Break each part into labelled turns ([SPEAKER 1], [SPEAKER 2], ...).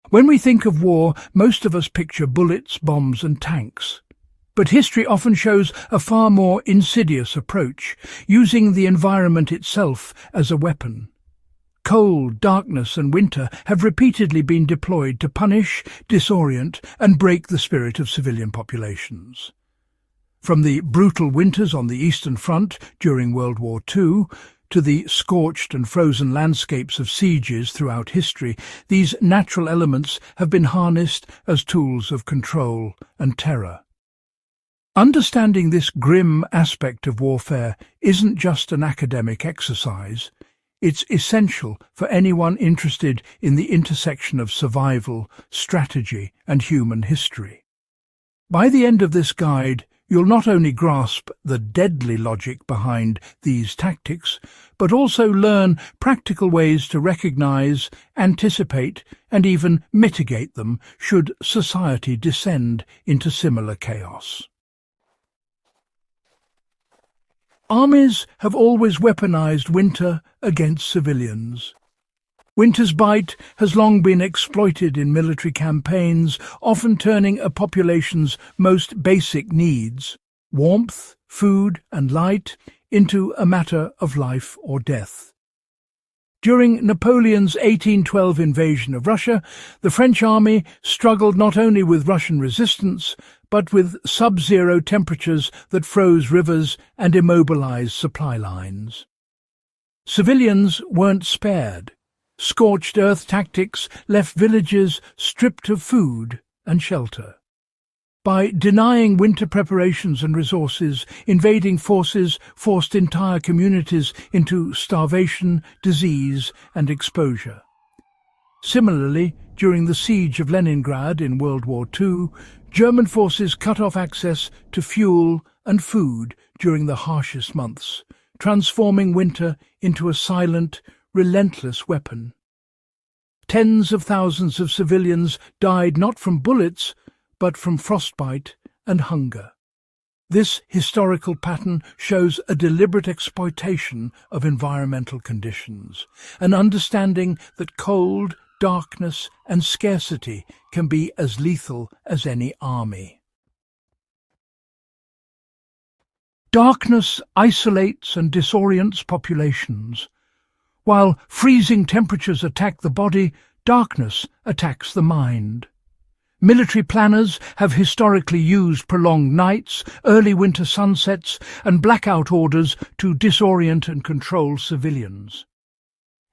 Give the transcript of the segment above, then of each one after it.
[SPEAKER 1] When we think of war, most of us picture bullets, bombs and tanks. But history often shows a far more insidious approach, using the environment itself as a weapon. Cold, darkness and winter have repeatedly been deployed to punish, disorient and break the spirit of civilian populations. From the brutal winters on the Eastern Front during World War II to the scorched and frozen landscapes of sieges throughout history, these natural elements have been harnessed as tools of control and terror. Understanding this grim aspect of warfare isn't just an academic exercise. It's essential for anyone interested in the intersection of survival, strategy, and human history. By the end of this guide, you'll not only grasp the deadly logic behind these tactics, but also learn practical ways to recognize, anticipate, and even mitigate them should society descend into similar chaos. Armies have always weaponized winter against civilians. Winter's bite has long been exploited in military campaigns, often turning a population's most basic needs, warmth, food and light, into a matter of life or death. During Napoleon's 1812 invasion of Russia, the French army struggled not only with Russian resistance, but with sub-zero temperatures that froze rivers and immobilized supply lines. Civilians weren't spared. Scorched earth tactics left villages stripped of food and shelter. By denying winter preparations and resources, invading forces forced entire communities into starvation, disease and exposure. Similarly, during the Siege of Leningrad in World War II, German forces cut off access to fuel and food during the harshest months, transforming winter into a silent, relentless weapon. Tens of thousands of civilians died not from bullets, but from frostbite and hunger. This historical pattern shows a deliberate exploitation of environmental conditions, an understanding that cold, darkness and scarcity can be as lethal as any army. Darkness isolates and disorients populations. While freezing temperatures attack the body, darkness attacks the mind. Military planners have historically used prolonged nights, early winter sunsets, and blackout orders to disorient and control civilians.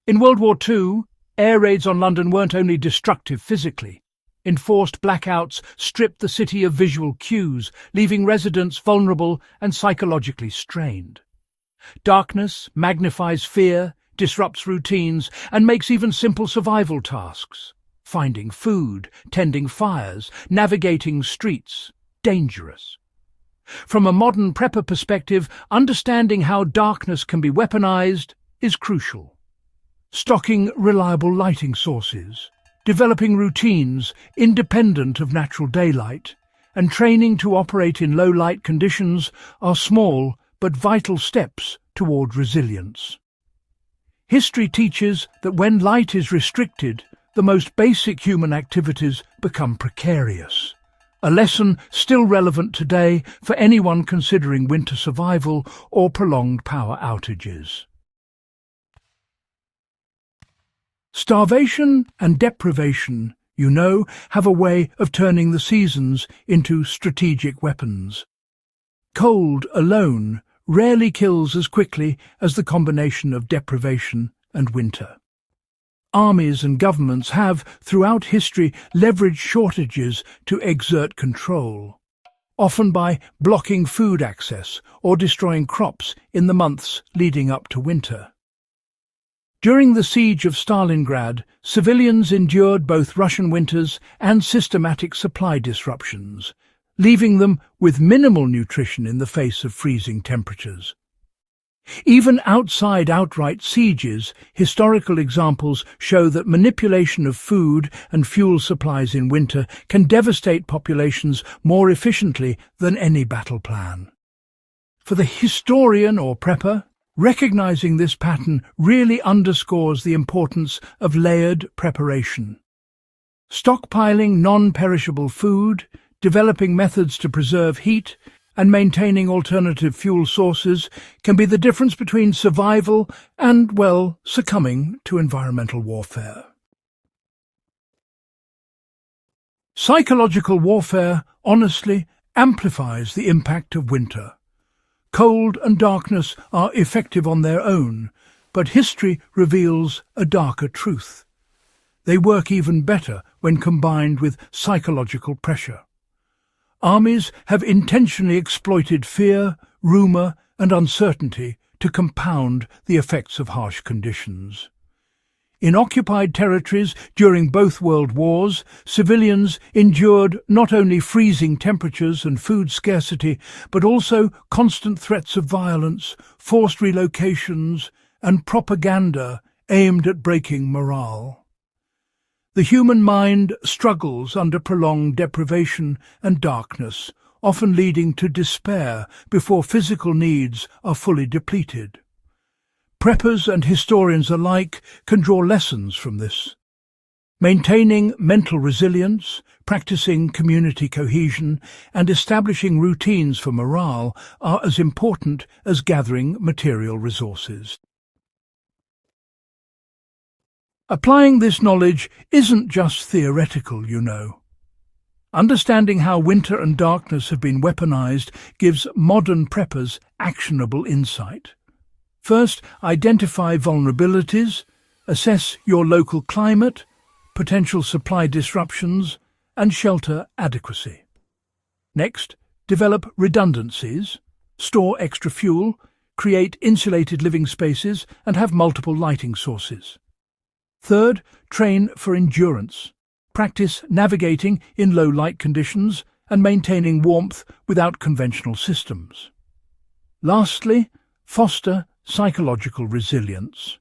[SPEAKER 1] In World War II, air raids on London weren't only destructive physically. Enforced blackouts stripped the city of visual cues, leaving residents vulnerable and psychologically strained. Darkness magnifies fear, disrupts routines, and makes even simple survival tasks, finding food, tending fires, navigating streets, dangerous. From a modern prepper perspective, understanding how darkness can be weaponized is crucial. Stocking reliable lighting sources, developing routines independent of natural daylight, and training to operate in low-light conditions are small but vital steps toward resilience. History teaches that when light is restricted, the most basic human activities become precarious. A lesson still relevant today for anyone considering winter survival or prolonged power outages. Starvation and deprivation, have a way of turning the seasons into strategic weapons. Cold alone rarely kills as quickly as the combination of deprivation and winter. Armies and governments have, throughout history, leveraged shortages to exert control, often by blocking food access or destroying crops in the months leading up to winter. During the Siege of Stalingrad, civilians endured both Russian winters and systematic supply disruptions, leaving them with minimal nutrition in the face of freezing temperatures. Even outside outright sieges, historical examples show that manipulation of food and fuel supplies in winter can devastate populations more efficiently than any battle plan. For the historian or prepper, recognizing this pattern really underscores the importance of layered preparation. Stockpiling non-perishable food, developing methods to preserve heat, and maintaining alternative fuel sources can be the difference between survival and, well, succumbing to environmental warfare. Psychological warfare, honestly, amplifies the impact of winter. Cold and darkness are effective on their own, but history reveals a darker truth. They work even better when combined with psychological pressure. Armies have intentionally exploited fear, rumour and uncertainty to compound the effects of harsh conditions. In occupied territories during both world wars, civilians endured not only freezing temperatures and food scarcity, but also constant threats of violence, forced relocations, and propaganda aimed at breaking morale. The human mind struggles under prolonged deprivation and darkness, often leading to despair before physical needs are fully depleted. Preppers and historians alike can draw lessons from this. Maintaining mental resilience, practicing community cohesion, and establishing routines for morale are as important as gathering material resources. Applying this knowledge isn't just theoretical, you know. Understanding how winter and darkness have been weaponized gives modern preppers actionable insight. First, identify vulnerabilities, assess your local climate, potential supply disruptions, and shelter adequacy. Next, develop redundancies, store extra fuel, create insulated living spaces, and have multiple lighting sources. Third, train for endurance. Practice navigating in low light conditions and maintaining warmth without conventional systems. Lastly, foster psychological resilience.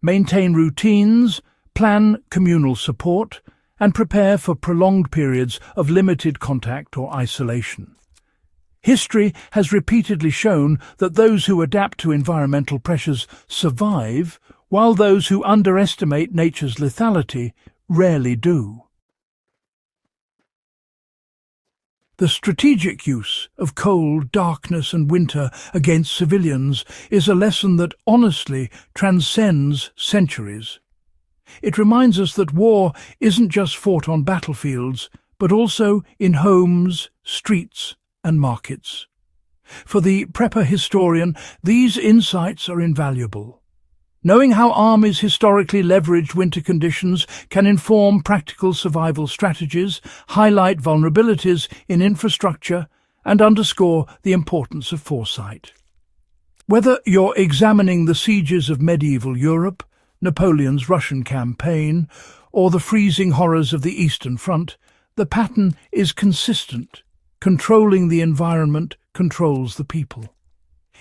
[SPEAKER 1] Maintain routines, plan communal support, and prepare for prolonged periods of limited contact or isolation. History has repeatedly shown that those who adapt to environmental pressures survive, while those who underestimate nature's lethality rarely do. The strategic use of cold, darkness and winter against civilians is a lesson that honestly transcends centuries. It reminds us that war isn't just fought on battlefields, but also in homes, streets and markets. For the prepper historian, these insights are invaluable. Knowing how armies historically leveraged winter conditions can inform practical survival strategies, highlight vulnerabilities in infrastructure, and underscore the importance of foresight. Whether you're examining the sieges of medieval Europe, Napoleon's Russian campaign, or the freezing horrors of the Eastern Front, the pattern is consistent. Controlling the environment controls the people.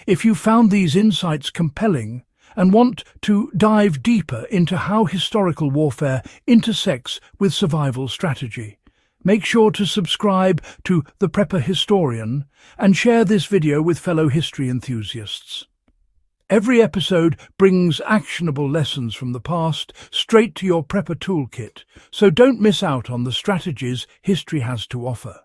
[SPEAKER 1] If you found these insights compelling, and want to dive deeper into how historical warfare intersects with survival strategy, make sure to subscribe to The Prepper Historian and share this video with fellow history enthusiasts. Every episode brings actionable lessons from the past straight to your prepper toolkit, so don't miss out on the strategies history has to offer.